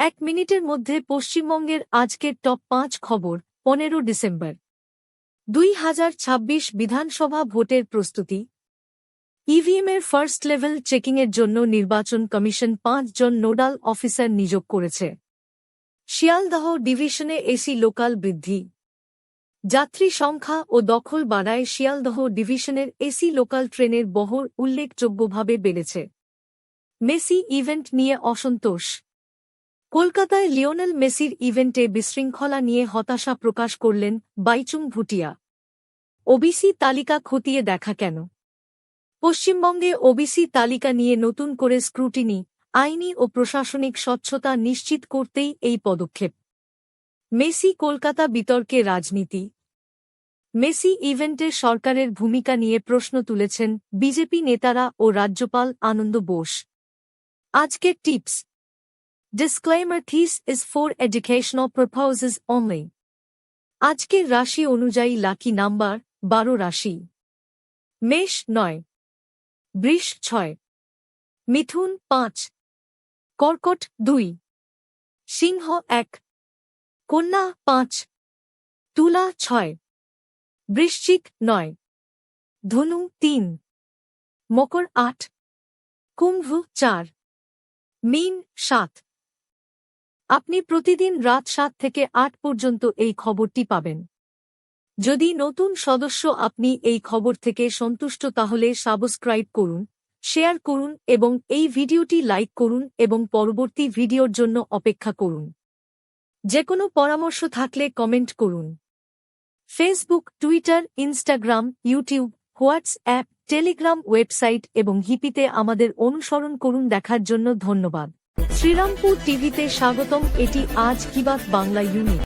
এক মিনিটের মধ্যে পশ্চিমবঙ্গের আজকের টপ ৫ খবর ১৫ ডিসেম্বর ২০২৬ বিধানসভা ভোটের প্রস্তুতি। ইভিএমের ফার্স্ট লেভেল চেকিংয়ের জন্য নির্বাচন কমিশন ৫ জন নোডাল অফিসার নিয়োগ করেছে। শিয়ালদহ ডিভিশনে এসি লোকাল বৃদ্ধি। যাত্রী সংখ্যা ও দখল বাড়ায় শিয়ালদহ ডিভিশনের এসি লোকাল ট্রেনের বহর উল্লেখযোগ্যভাবে বেড়েছে। মেসি ইভেন্ট নিয়ে অসন্তোষ। কলকাতায় লিওনেল মেসির ইভেন্টে বিশৃঙ্খলা নিয়ে হতাশা প্রকাশ করলেন বাইচুং ভুটিয়া। ওবিসি তালিকা খতিয়ে দেখা কেন? পশ্চিমবঙ্গে ওবিসি তালিকা নিয়ে নতুন করে স্ক্রুটিনি, আইনি ও প্রশাসনিক স্বচ্ছতা নিশ্চিত করতেই এই পদক্ষেপ। মেসি কলকাতা বিতর্কে রাজনীতি। মেসি ইভেন্টে সরকারের ভূমিকা নিয়ে প্রশ্ন তুলেছেন বিজেপি নেতারা ও রাজ্যপাল আনন্দ বোস। আজকের tips. Disclaimer: This is for educational purposes only. আজকের রাশি অনুযায়ী লাকি নাম্বার 12 রাশি। মেষ 9, বৃষ 6, মিথুন 5, কর্কট 2, সিংহ 1, কন্যা 5, তুলা 6, বৃশ্চিক 9, ধনু 3, মকর 8, কুম্ভ 4, মীন 7। আপনি প্রতিদিন রাত 7 থেকে 8 পর্যন্ত এই খবরটি পাবেন। যদি নতুন সদস্য আপনি এই খবর থেকে সন্তুষ্ট তাহলে সাবস্ক্রাইব করুন, শেয়ার করুন এবং এই ভিডিওটি লাইক করুন এবং পরবর্তী ভিডিওর জন্য অপেক্ষা করুন। যেকোনো পরামর্শ থাকলে কমেন্ট করুন। Facebook, Twitter, Instagram, YouTube, WhatsApp, Telegram, website এবং হিপিতে আমাদের অনুসরণ করুন। দেখার জন্য ধন্যবাদ। শ্রীরামপুর টিভিতে স্বাগতম। এটি আজ কি বাত বাংলা ইউনিট।